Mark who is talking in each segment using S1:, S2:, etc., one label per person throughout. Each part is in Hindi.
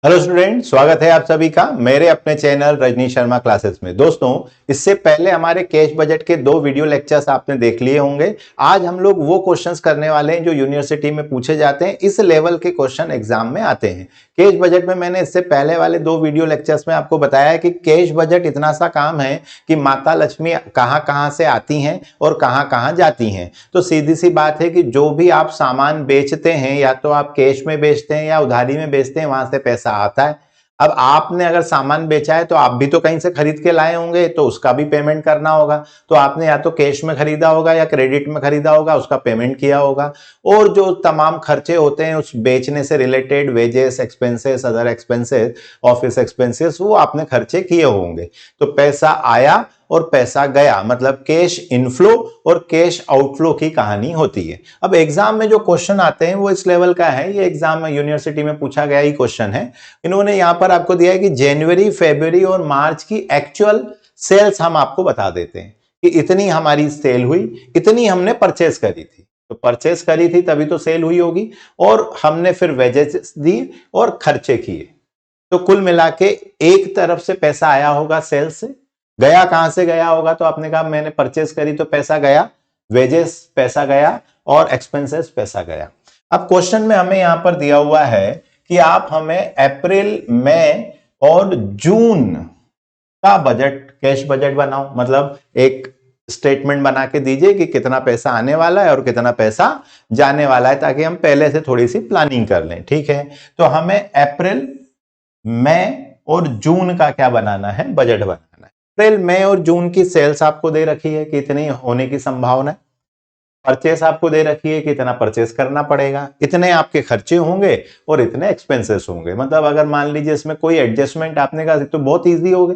S1: हेलो स्टूडेंट, स्वागत है आप सभी का मेरे अपने चैनल रजनी शर्मा क्लासेस में। दोस्तों, इससे पहले हमारे कैश बजट के 2 वीडियो लेक्चर्स आपने देख लिए होंगे। आज हम लोग वो क्वेश्चंस करने वाले हैं जो यूनिवर्सिटी में पूछे जाते हैं। इस लेवल के क्वेश्चन एग्जाम में आते हैं। कैश बजट में मैंने इससे पहले वाले 2 वीडियो लेक्चर्स में आपको बताया है कि कैश बजट इतना सा काम है कि माता लक्ष्मी कहां कहां से आती हैं और कहां कहां जाती हैं। तो सीधी सी बात है कि जो भी आप सामान बेचते हैं, या तो आप कैश में बेचते हैं या उधारी में बेचते हैं, वहां से पैसा आता है। अब आपने अगर सामान बेचा है तो आप भी तो कहीं से खरीद के लाए होंगे, तो उसका भी पेमेंट करना होगा। तो आपने या तो कैश में खरीदा होगा या क्रेडिट में खरीदा होगा, उसका पेमेंट किया होगा। और जो तमाम खर्चे होते हैं उस बेचने से related, wages, expenses, other expenses, office expenses, वो आपने खर्चे किए होंगे। तो पैसा आया और पैसा गया, मतलब कैश इनफ्लो और कैश आउटफ्लो की कहानी होती है। अब एग्जाम में जो क्वेश्चन आते हैं वो इस लेवल का है। ये एग्जाम में यूनिवर्सिटी में पूछा गया ही क्वेश्चन है। इन्होंने यहां पर आपको दिया है कि जनवरी, फरवरी और मार्च की एक्चुअल सेल्स हम आपको बता देते हैं कि इतनी हमारी सेल हुई, इतनी हमने परचेस करी थी। तो परचेस करी थी तभी तो सेल हुई होगी, और हमने फिर वेजेस दी और खर्चे किए। तो कुल मिला के एक तरफ से पैसा आया होगा सेल से, गया कहां से गया होगा, तो आपने कहा मैंने परचेस करी तो पैसा गया, वेजेस पैसा गया और एक्सपेंसेस पैसा गया। अब क्वेश्चन में हमें यहां पर दिया हुआ है कि आप हमें अप्रैल, मई और जून का बजट, कैश बजट बनाओ। मतलब एक स्टेटमेंट बना के दीजिए कि कितना पैसा आने वाला है और कितना पैसा जाने वाला है, ताकि हम पहले से थोड़ी सी प्लानिंग कर लें। ठीक है, तो हमें अप्रैल, मई और जून का क्या बनाना है, बजट बनाना है। अप्रैल, मई और जून की सेल्स आपको दे रखी है कि इतनी होने की संभावना है। परचेस आपको दे रखी है कि इतना परचेस करना पड़ेगा, इतने आपके खर्चे होंगे और इतने एक्सपेंसेस होंगे। मतलब अगर मान लीजिए इसमें कोई एडजस्टमेंट आपने कहा तो बहुत इजी हो गए।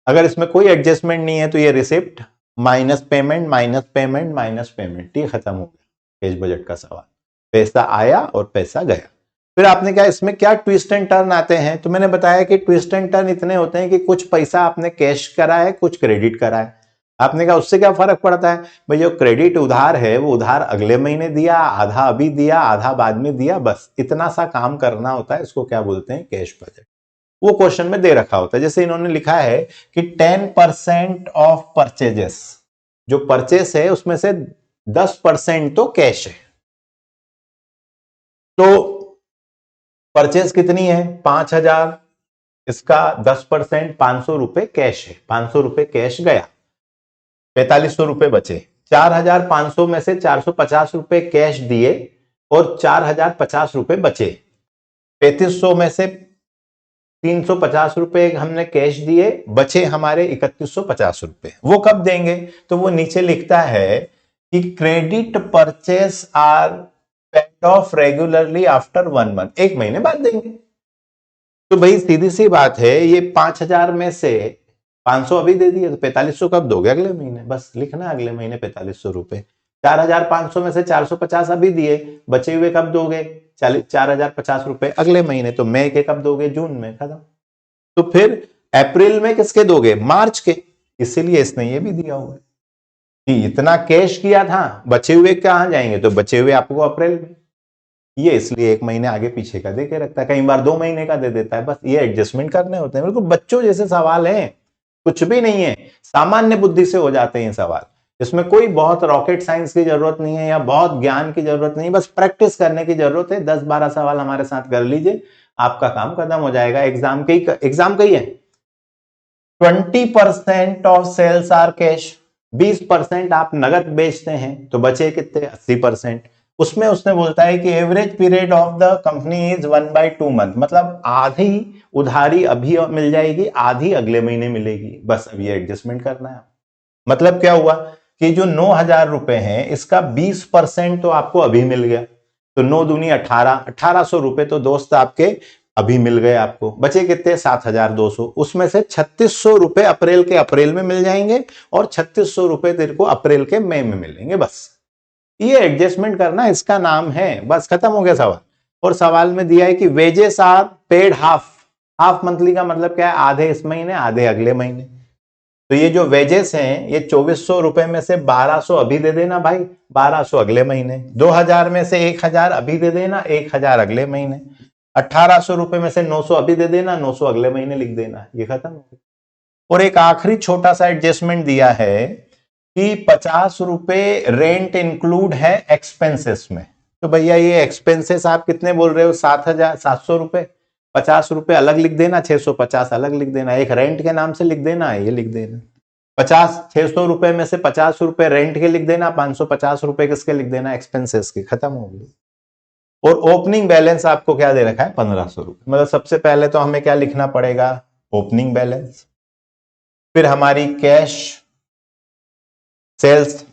S1: अगर इसमें कोई एडजस्टमेंट नहीं है तो ये receipt minus payment minus payment minus payment, ये खत्म हो गया कैश बजट का सवाल। पैसा आया और पैसा गया। फिर आपने क्या, इसमें क्या ट्विस्ट एंड टर्न आते हैं, तो मैंने बताया कि ट्विस्ट एंड टर्न इतने होते हैं कि कुछ पैसा आपने कैश करा है, कुछ क्रेडिट करा है। आपने कहा उससे क्या फर्क पड़ता है भाई, जो क्रेडिट उधार है वो उधार अगले महीने दिया, आधा अभी दिया, आधा बाद में दिया, बस इतना सा काम करना होता है। इसको क्या बोलते हैं, कैश बजट। वो क्वेश्चन में दे रखा होता है। जैसे इन्होंने लिखा है कि 10% ऑफ परचेजेस, जो परचेस है उसमें से 10% तो कैश है। तो परचेस कितनी है, 5,000, इसका 10% 500 रुपए कैश है। 500 रुपए कैश गया, 4500 रुपए बचे। 4,500 में से 450 रुपए कैश दिए और 4,050 रुपए बचे। 3500 में से 350 रुपए हमने कैश दिए, बचे हमारे 3150 रुपए। वो कब देंगे, तो वो नीचे लिखता है कि credit purchase are paid off regularly after 1 month, 1 महीने बाद देंगे। तो भाई सीधी सी बात है, ये 5,000 में से 500 अभी दे दिए तो 4500 कब दोगे, अगले महीने। बस लिखना अगले महीने 4500 रुपए। 4,500 में से 450 अभी दिए, बचे हुए कब दोगे, 4,050 रुपए अगले महीने। तो मई के कब दोगे, जून में, खत्म। तो फिर अप्रैल में किसके दोगे, मार्च के। इसीलिए इसने ये भी दिया हुआ है कि इतना कैश किया था, बचे हुए कहां जाएंगे, तो बचे हुए आपको अप्रैल में। ये इसलिए 1 महीने आगे पीछे का दे के रखता है, कई बार 2 महीने का दे देता है। बस ये एडजस्टमेंट करने होते हैं, बिल्कुल बच्चों जैसे सवाल हैं, कुछ भी नहीं है, सामान्य बुद्धि से हो जाते हैं सवाल। इसमें कोई बहुत रॉकेट साइंस की जरूरत नहीं है या बहुत ज्ञान की जरूरत नहीं, बस प्रैक्टिस करने की जरूरत है। 10-12 सवाल हमारे साथ कर लीजिए, आपका काम खत्म हो जाएगा। एग्जाम का ही है। 20% ऑफ सेल्स आर कैश, 20% आप नगद बेचते हैं, तो बचे कितने, 80%। उसमें उसने बोलता है कि average period of the company is 1/2 month, मतलब आधी उधारी अभी मिल जाएगी, आधी अगले महीने मिलेगी। बस अब ये एडजस्टमेंट करना है। मतलब क्या हुआ कि जो 9,000 रुपए हैं, इसका 20% तो आपको अभी मिल गया, तो 9 दूनी 18, 1,800 रुपए तो दोस्त आपके अभी मिल गए आपको। बचे कितने, 7,200। उसमें से 3,600 रुपए अप्रैल के अप्रैल में मिल जाएंगे और 3,600 रुपए तेरे को अप्रैल के मई में मिलेंगे। बस ये एडजस्टमेंट करना, इसका नाम है, बस खत्म हो गया सवाल। और सवाल में दिया है कि wages are paid half. Half monthly का मतलब क्या है, आधे इस महीने आधे अगले महीने। तो ये जो वेजेस हैं, ये 2,400 रुपए में से 1,200 अभी दे देना भाई, 1,200 अगले महीने। 2,000 में से 1,000 अभी दे देना, 1,000 अगले महीने। 1800 रुपए में से 900 अभी दे देना, 900 अगले महीने लिख देना, ये खत्म हो गया। और एक आखिरी छोटा सा एडजस्टमेंट दिया है कि 50 रुपए रेंट इंक्लूड है एक्सपेंसेस में। तो भैया ये एक्सपेंसेस आप कितने बोल रहे हो, 700 रुपए, 50 रुपए अलग लिख देना, 650 अलग लिख देना, एक रेंट के नाम से लिख देना, ये लिख देना 600 रुपए में से 50 रुपए रेंट के लिख देना, 550 रुपए किसके लिख देना, एक्सपेंसेस के, खत्म हो गई। और ओपनिंग बैलेंस आपको क्या दे रखा है, 1500 रुपए। मतलब सबसे पहले तो हमें क्या लिखना पड़ेगा, ओपनिंग बैलेंस, फिर हमारी कैश सेल्स,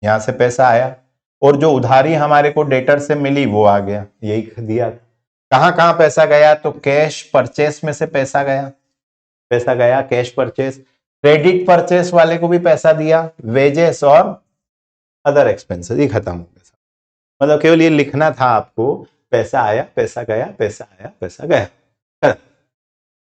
S1: यहां से पैसा आया, और जो उधारी हमारे को डेटर से मिली वो आ गया, यही दिया। कहां कहां पैसा गया, तो कैश परचेस में से पैसा गया कैश परचेस, क्रेडिट परचेस वाले को भी पैसा दिया, वेजेस और अदर एक्सपेंसेस, ये खत्म हो गया। मतलब केवल ये लिखना था आपको, पैसा आया, पैसा गया, पैसा आया, पैसा गया।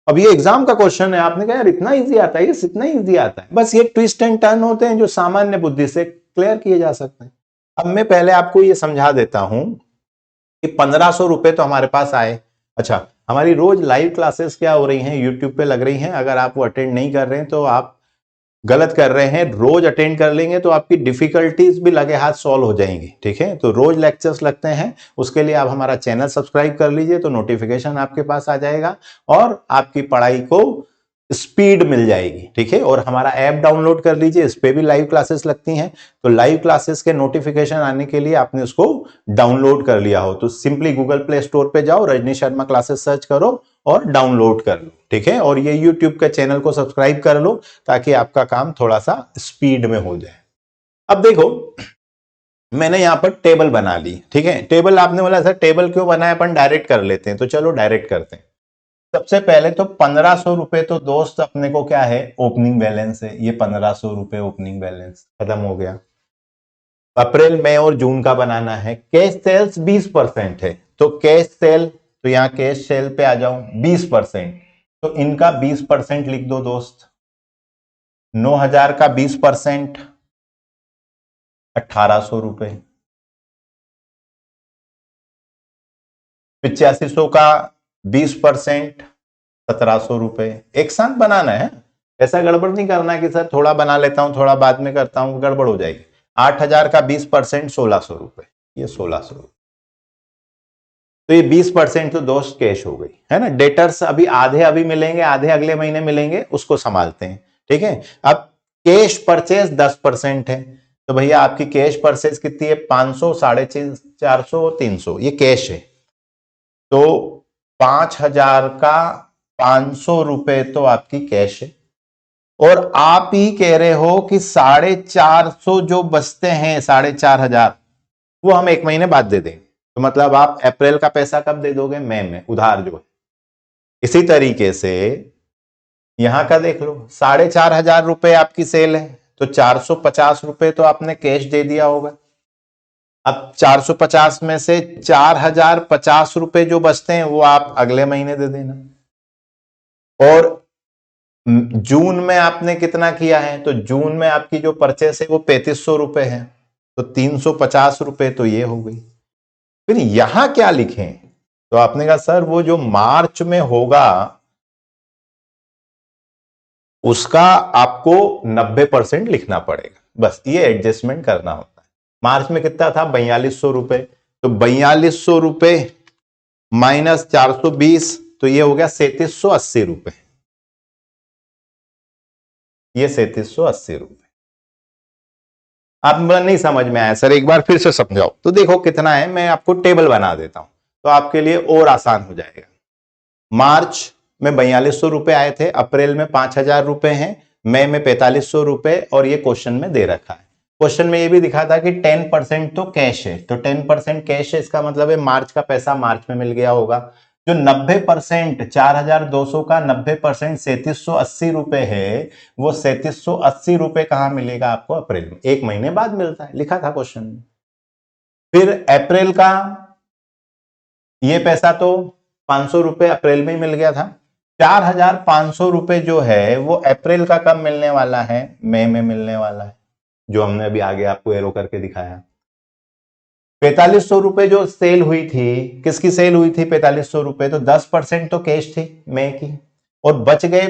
S1: अब ये एग्जाम का क्वेश्चन है, आपने कहा यार इतना इजी आता है, ये इतना इजी आता है, बस ये ट्विस्ट एंड टर्न होते हैं जो सामान्य बुद्धि से क्लियर किए जा सकते हैं। अब मैं पहले आपको ये समझा देता हूं कि 1500 रुपए तो हमारे पास आए। अच्छा, हमारी रोज लाइव क्लासेस क्या हो रही हैं, यूट्यूब पे लग रही हैं, अगर आप वो अटेंड नहीं कर रहे हैं तो आप गलत कर रहे हैं। रोज अटेंड कर लेंगे तो आपकी डिफिकल्टीज भी लगे हाथ सॉल्व हो जाएंगी, ठीक है। तो रोज लेक्चर्स लगते हैं, उसके लिए आप हमारा चैनल सब्सक्राइब कर लीजिए, तो नोटिफिकेशन आपके पास आ जाएगा और आपकी पढ़ाई को स्पीड मिल जाएगी, ठीक है। और हमारा ऐप डाउनलोड कर लीजिए, इस पे भी लाइव क्लासेस लगती हैं, तो लाइव क्लासेस के नोटिफिकेशन आने के लिए आपने उसको डाउनलोड कर लिया हो तो सिंपली गूगल प्ले स्टोर पे जाओ, रजनी शर्मा क्लासेस सर्च करो और डाउनलोड कर लो, ठीक है। और ये यूट्यूब के चैनल को सब्सक्राइब कर लो ताकि आपका काम थोड़ा सा स्पीड में हो जाए। अब देखो, मैंने यहां पर टेबल बना ली, ठीक है। टेबल आपने बोला सर टेबल क्यों बनाया, अपन डायरेक्ट कर लेते हैं, तो चलो डायरेक्ट करते हैं। सबसे पहले तो 1500 रुपए तो दोस्त अपने को क्या है, ओपनिंग बैलेंस है, ये 1500 रुपए ओपनिंग बैलेंस खत्म हो गया। अप्रैल मई और जून का बनाना है, कैश सेल्स 20% है, तो कैश सेल, तो यहां कैश सेल पे आ जाऊं 20%, तो इनका 20% लिख दो दोस्त। 9000 का 20% 1800 रुपए, 8500 का 20% 1700 रुपए। एक साथ बनाना है, ऐसा गड़बड़ नहीं करना है कि सर थोड़ा बना लेता हूं थोड़ा बाद में करता हूं, गड़बड़ हो जाएगी। 8000 का 20% 1600 रुपए, ये 1600 रुपए, तो ये 20% तो दोस्त कैश हो गई, है ना। डेटर्स अभी आधे अभी मिलेंगे, आधे अगले महीने मिलेंगे, उसको संभालते हैं, ठीक है। अब कैश परचेज 10% है, तो भैया आपकी कैश परचेज कितनी है, 500, 450, 300, ये कैश है, तो 5000 का 500 रुपए तो आपकी कैश है। और आप ही कह रहे हो कि 450 जो बचते हैं, 4500, वो हम एक महीने बाद दे देंगे, तो मतलब आप अप्रैल का पैसा कब दे दोगे, मई में, उधार जो है। इसी तरीके से यहां का देख लो, 4500 रुपए आपकी सेल है, तो 450 रुपए तो आपने कैश दे दिया होगा। अब 450 में से 4050 रुपए जो बचते हैं वो आप अगले महीने दे देना। और जून में आपने कितना किया है, तो जून में आपकी जो परचेस है वो 3500 रुपए है, तो 350 रुपए तो ये हो गई। फिर यहां क्या लिखें, तो आपने कहा सर वो जो मार्च में होगा उसका आपको 90% लिखना पड़ेगा, बस ये एडजस्टमेंट करना होता है। मार्च में कितना था, 4200 रुपए, तो 4200 रुपए माइनस 420, तो ये हो गया 3780 रुपए, ये 3780 रुपए। आप नहीं समझ में आया सर, एक बार फिर से समझाओ, तो देखो कितना है, मैं आपको टेबल बना देता हूं तो आपके लिए और आसान हो जाएगा। मार्च में 4200 रुपए आए थे, अप्रैल में 5000 रुपए हैं, मई में 4500 रुपए, और ये क्वेश्चन में दे रखा है। क्वेश्चन में ये भी दिखा था कि 10% तो कैश है, तो 10% कैश है, इसका मतलब है मार्च का पैसा मार्च में मिल गया होगा। जो 90% 4200 का 90% 3780 रुपए है, वो 3780 रुपए कहां मिलेगा आपको, अप्रैल में, एक महीने बाद मिलता है, लिखा था क्वेश्चन में। फिर अप्रैल का ये पैसा तो 500 रुपए अप्रैल में ही मिल गया था, 4500 रुपए जो है वो अप्रैल का कब मिलने वाला है, मई में मिलने वाला है, जो हमने अभी आगे आपको एरो करके दिखाया। 4500 रुपए जो सेल हुई थी, किसकी सेल हुई थी 4500 रुपए, तो 10% तो कैश थी मई की, और बच गए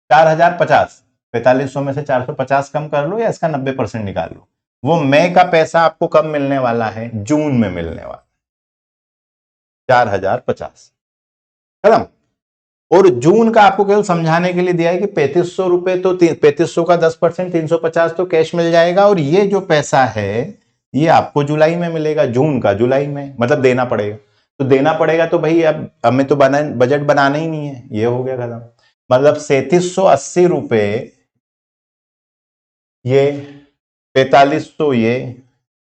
S1: 4050। 4500 में से 450 कम कर लो या इसका 90% निकाल लो। वो मई का पैसा आपको कब मिलने वाला है? जून में मिलने वाला, 4050 खत्म। और जून का आपको केवल समझाने के लिए दिया है कि 3500 रुपए, तो 3500 का 10% 350 तो कैश मिल जाएगा, और ये जो पैसा है ये आपको जुलाई में मिलेगा, जून का जुलाई में, मतलब देना पड़ेगा। तो देना पड़ेगा तो भाई अब हमें तो बजट बनाना ही नहीं है, ये हो गया खत्म। मतलब 3780 रुपए ये, 4500 ये,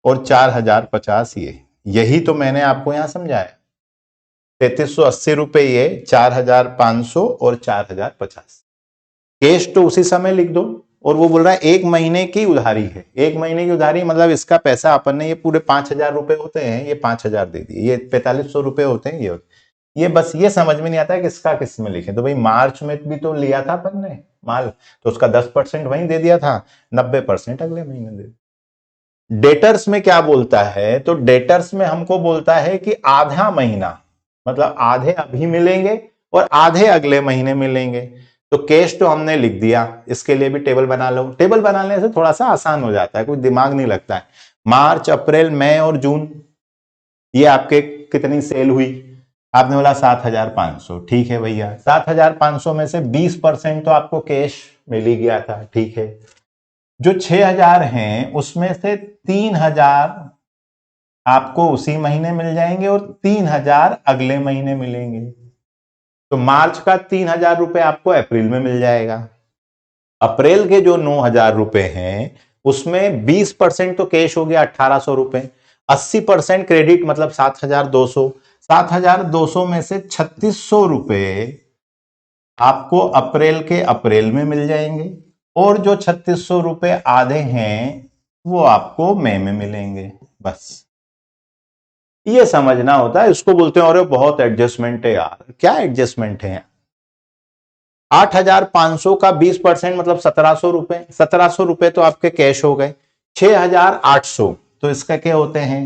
S1: और 4050 ये, यही तो मैंने आपको यहां समझाया। 3380 रुपए ये, 4500 और 4050 कैश तो उसी समय लिख दो। और वो बोल रहा है 1 महीने की उधारी है, 1 महीने की उधारी मतलब इसका पैसा अपन ने, ये पूरे 5000 रुपए होते हैं, ये 5000 दे दिए, ये 4500 रुपए होते हैं, ये बस ये समझ में नहीं आता है किसका किस में लिखे। तो भाई मार्च में भी तो लिया था अपन ने माल, तो उसका 10% वहीं दे दिया था, 90% अगले महीने दे। डेटर्स में क्या बोलता है? तो डेटर्स में हमको बोलता है कि आधा महीना, मतलब आधे अभी मिलेंगे और आधे अगले महीने मिलेंगे। तो कैश तो हमने लिख दिया, इसके लिए भी टेबल बना लो। टेबल बनाने से थोड़ा सा आसान हो जाता है, कोई दिमाग नहीं लगता है। मार्च, अप्रैल, मई और जून, ये आपके कितनी सेल हुई? आपने बोला 7500, ठीक है भैया। 7500 में से 20% तो आपको कैश मिल ही गया था, ठीक है। जो 6000 हैं उसमें से 3000 आपको उसी महीने मिल जाएंगे और 3000 अगले महीने मिलेंगे। तो मार्च का 3000 रुपए आपको अप्रैल में मिल जाएगा। अप्रैल के जो 9000 रुपए हैं उसमें 20% तो कैश हो गया, 1800 रुपए। 80% क्रेडिट मतलब 7200। 7200 में से 3600 रुपए आपको अप्रैल के अप्रैल में मिल जाएंगे, और जो 3600 रुपए आधे हैं वो आपको मई में मिलेंगे। बस ये समझना होता है, इसको बोलते हैं। और बहुत एडजस्टमेंट है यार, क्या एडजस्टमेंट है? 8500 का 20% मतलब 1700 रुपए, 1700 रुपए तो आपके कैश हो गए। 6800 तो इसका क्या होते हैं?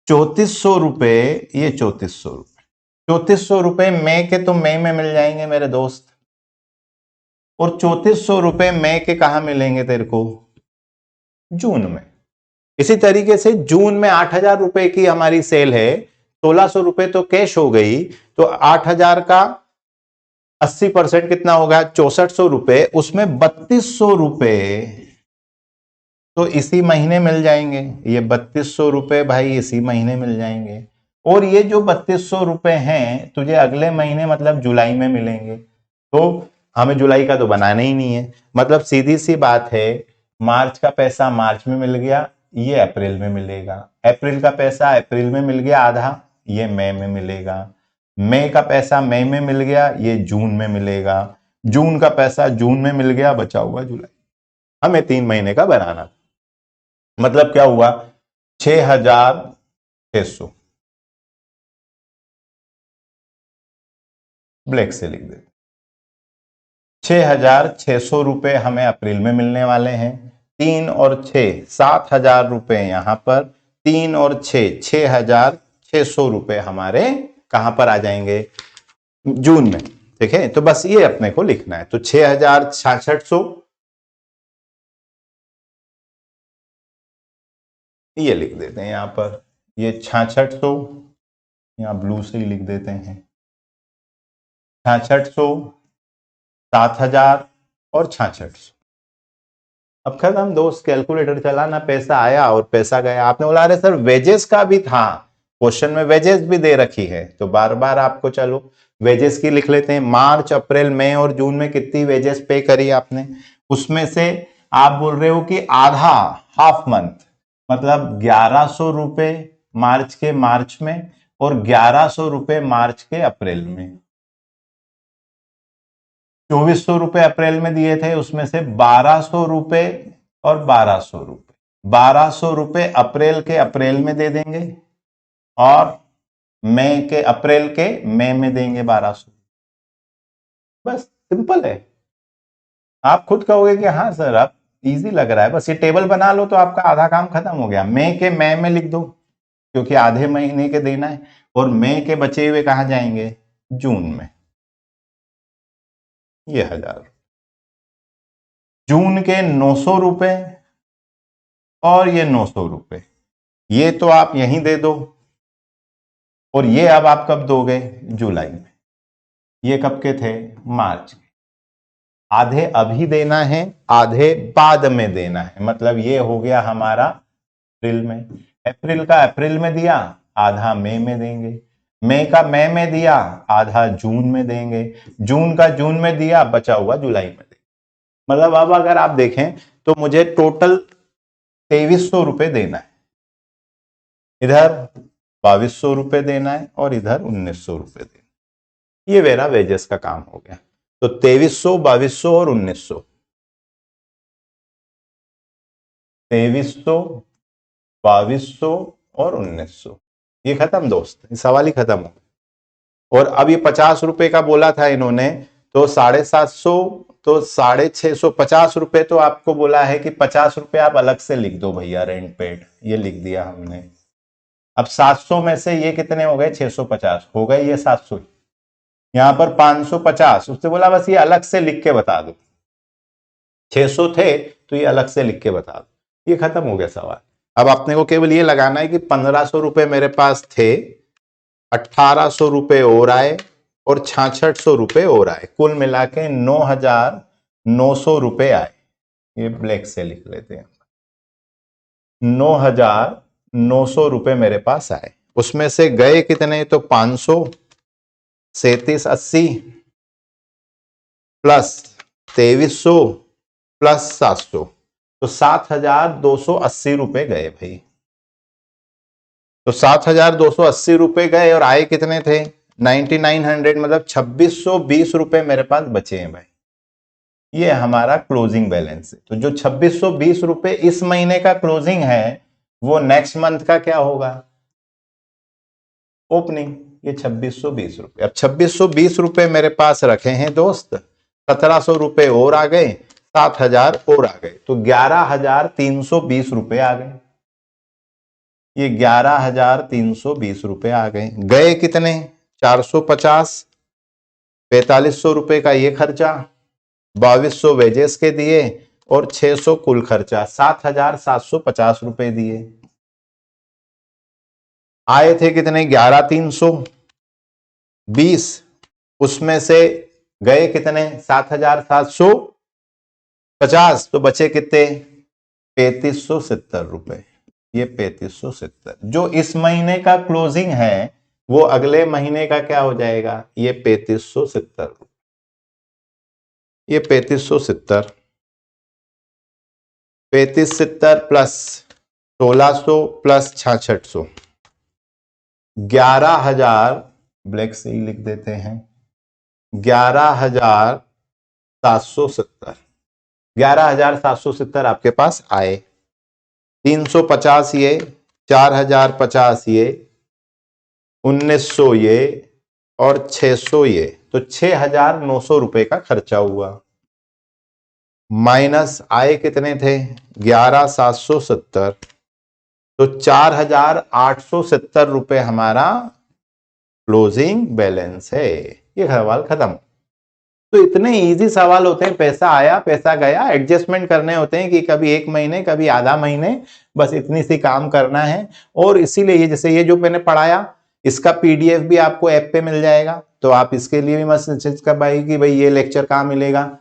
S1: 3400 रुपए, ये 3400 रुपए, 3400 रुपए मई के तो मई में मिल जाएंगे मेरे दोस्त, और 3400 रुपए मई के कहां मिलेंगे तेरे को? जून में। इसी तरीके से जून में 8000 रुपए की हमारी सेल है, 1600 रुपए तो कैश हो गई, तो 8000 का 80% कितना होगा? 6400 रुपए, उसमें 3200 रुपए तो इसी महीने मिल जाएंगे। ये 3200 रुपए भाई इसी महीने मिल जाएंगे, और ये जो 3200 रुपए हैं तुझे अगले महीने मतलब जुलाई में मिलेंगे। तो हमें जुलाई का तो बनाना ही नहीं है, मतलब सीधी सी बात है, मार्च का पैसा मार्च में मिल गया, ये अप्रैल में मिलेगा। अप्रैल का पैसा अप्रैल में मिल गया आधा, ये मई में मिलेगा। मई का पैसा मई में मिल गया, ये जून में मिलेगा। जून का पैसा जून में मिल गया, बचा हुआ जुलाई। हमें 3 महीने का बनाना, मतलब क्या हुआ? 6600 ब्लैक से लिख दे। 6600 रुपए हमें अप्रैल में मिलने वाले हैं। 3 और 6 7000 रुपए यहां पर, 3 और 6 6600 रुपए हमारे कहां पर आ जाएंगे? जून में। ठीक है, तो बस ये अपने को लिखना है। तो 6600 ये लिख देते हैं यहां पर, ये 6600 यहां ब्लू से ही लिख देते हैं। 6600, 7000 और 6600। अब खैर हम दोस्त कैलकुलेटर चलाना, पैसा आया और पैसा गया। आपने बोला अरे सर वेजेस का भी था, क्वेश्चन में वेजेस भी दे रखी है, तो बार बार आपको चलो वेजेस की लिख लेते हैं। मार्च, अप्रैल, मई और जून में कितनी वेजेस पे करी आपने? उसमें से आप बोल रहे हो कि आधा, हाफ मंथ, मतलब 1100 रुपए मार्च के मार्च में, और 1100 रुपए मार्च के अप्रैल में। 2400 रुपए अप्रैल में दिए थे, उसमें से 1200 रुपए और 1200 रुपए, 1200 रुपए अप्रैल के अप्रैल में दे देंगे, और मई के अप्रैल के मई में देंगे 1200। बस सिंपल है। आप खुद कहोगे कि हाँ सर, आप इजी लग रहा है, बस ये टेबल बना लो तो आपका आधा काम खत्म हो गया। मई के मई में लिख दो क्योंकि आधे महीने के देना है, और मई के बचे हुए कहाँ जाएंगे, जून में। ये 1000, जून के 900 रुपए और ये 900 रुपए, ये तो आप यहीं दे दो, और ये अब आप कब दोगे, जुलाई में। ये कब के थे, मार्च के। आधे अभी देना है, आधे बाद में देना है, मतलब ये हो गया हमारा अप्रैल में। अप्रैल का अप्रैल में दिया, आधा मई में देंगे। मई का मई में दिया, आधा जून में देंगे। जून का जून में दिया, बचा हुआ जुलाई में देंगे। मतलब अब अगर आप देखें तो मुझे टोटल 2300 रुपए देना है, इधर 2200 रुपए देना है, और इधर 1900 रुपए देना है। ये मेरा वेजेस का काम हो गया। तो 2300, 2200 और 1900, 2300, 2200 और 1900, ये खत्म दोस्त, ये सवाल ही खत्म हो। और अब ये 50 रुपए का बोला था इन्होंने, तो 750, तो 650, 50 रुपए तो आपको बोला है कि 50 रुपए आप अलग से लिख दो भैया, रेंट पेड, ये लिख दिया हमने। अब 700 में से ये कितने हो गए, 650 हो गए, ये 700, यहां पर 550, उससे बोला बस ये अलग से लिख के बता दो। 600 थे तो ये अलग से लिख के बता दो, ये खत्म हो गया सवाल। अब आपने को केवल ये लगाना है कि 1500 रुपए मेरे पास थे, 1800 रुपए और आए, और 6600 रुपए और आए, कुल मिला के 9900 रुपए आए। ये ब्लैक से लिख लेते हैं, 9900 रुपए मेरे पास आए। उसमें से गए कितने, तो 500, 3780 प्लस 2300 प्लस 700, तो 7280 रुपए गए भाई। तो 7280 रुपए गए, और आए कितने थे, 9900, मतलब 2620 रुपए मेरे पास बचे हैं भाई। ये हमारा क्लोजिंग बैलेंस है। तो जो 2620 रुपए इस महीने का क्लोजिंग है, वो नेक्स्ट मंथ का क्या होगा, ओपनिंग। ये 2620 रुपए। अब 2620 रुपए मेरे पास रखे हैं दोस्त, 1700 रुपए और आ गए, 7000 और आ गए, तो 11320 रुपए आ गए। ये 11320 रुपए आ गए। गए कितने, 450, 4500 रुपए का ये खर्चा, 2200 वेजेस के दिए, और 600 कुल खर्चा, 7750 रुपए दिए। आए थे कितने, 11320, उसमें से गए कितने, 7750, तो बचे कितने, 3570 रुपए। ये 3570 जो इस महीने का क्लोजिंग है, वो अगले महीने का क्या हो जाएगा, ये 3570 रुपए। ये 3570, 3570 प्लस 1600 प्लस 6600, 11000, ब्लैक से ही लिख देते हैं, 11770, 11770 आपके पास आए। 350 ये, 4050 ये, 1900 ये, और 600 ये, तो 6900 रुपए का खर्चा हुआ। माइनस आए कितने थे, 11770, तो 4870 रुपए हमारा क्लोजिंग बैलेंस है। ये सवाल खत्म। तो इतने इजी सवाल होते हैं, पैसा आया पैसा गया, एडजस्टमेंट करने होते हैं कि कभी एक महीने कभी आधा महीने, बस इतनी सी काम करना है। और इसीलिए ये जैसे ये जो मैंने पढ़ाया, इसका पीडीएफ भी आपको ऐप पे मिल जाएगा, तो आप इसके लिए भी मत मैसेज कर पाएगी कि भाई ये लेक्चर कहाँ मिलेगा।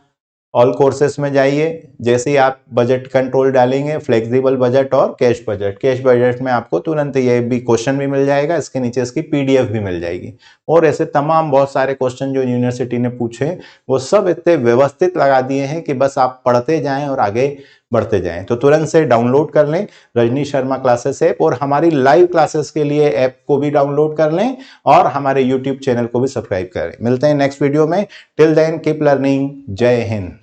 S1: ऑल कोर्सेस में जाइए, जैसे ही आप बजट कंट्रोल डालेंगे, फ्लेक्सिबल बजट और कैश बजट में आपको तुरंत ये भी क्वेश्चन भी मिल जाएगा, इसके नीचे इसकी पीडीएफ भी मिल जाएगी। और ऐसे तमाम बहुत सारे क्वेश्चन जो यूनिवर्सिटी ने पूछे, वो सब इतने व्यवस्थित लगा दिए हैं कि बस आप पढ़ते जाएं और आगे बढ़ते जाएं। तो तुरंत से डाउनलोड कर लें रजनीश शर्मा क्लासेस ऐप, और हमारी लाइव क्लासेस के लिए ऐप को भी डाउनलोड कर लें, और हमारे यूट्यूब चैनल को भी सब्सक्राइब करें। मिलते हैं नेक्स्ट वीडियो में। Till then keep learning. जय हिंद।